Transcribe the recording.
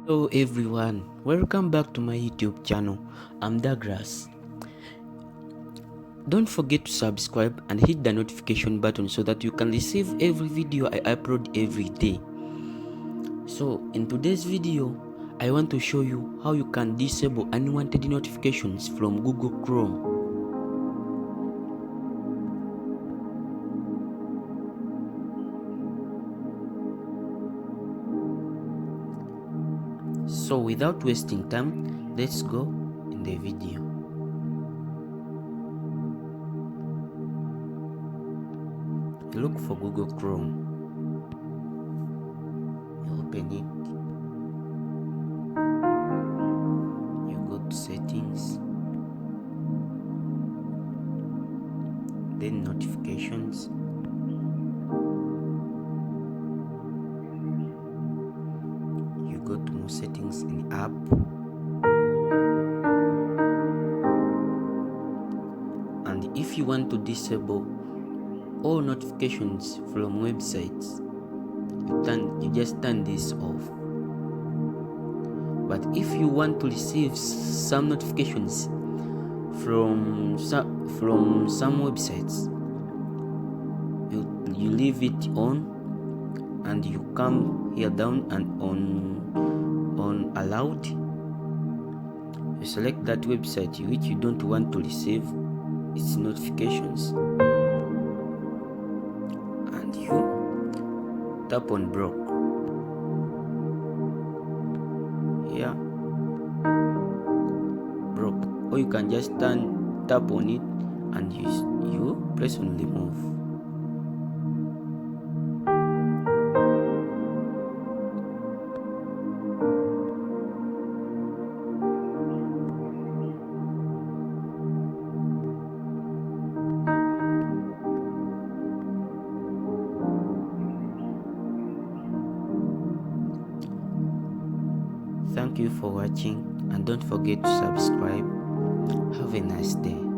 Hello everyone, welcome back to my YouTube channel. I'm Douglas. Don't forget to subscribe and hit the notification button so that you can receive every video I upload every day. So in today's video, I want to show you how you can disable unwanted notifications from Google Chrome. So without wasting time, let's go in the video. Look for Google Chrome. You open it. You go to settings. Then notifications. You go to more settings in app. And if you want to disable all notifications from websites, you just turn this off. But if you want to receive some notifications from some websites, you leave it on and you come here down and on allowed. You select that website which you don't want to receive its notifications and you tap on block. Here, block, or you can just tap on it and you press on remove. Thank you for watching and don't forget to subscribe. Have a nice day.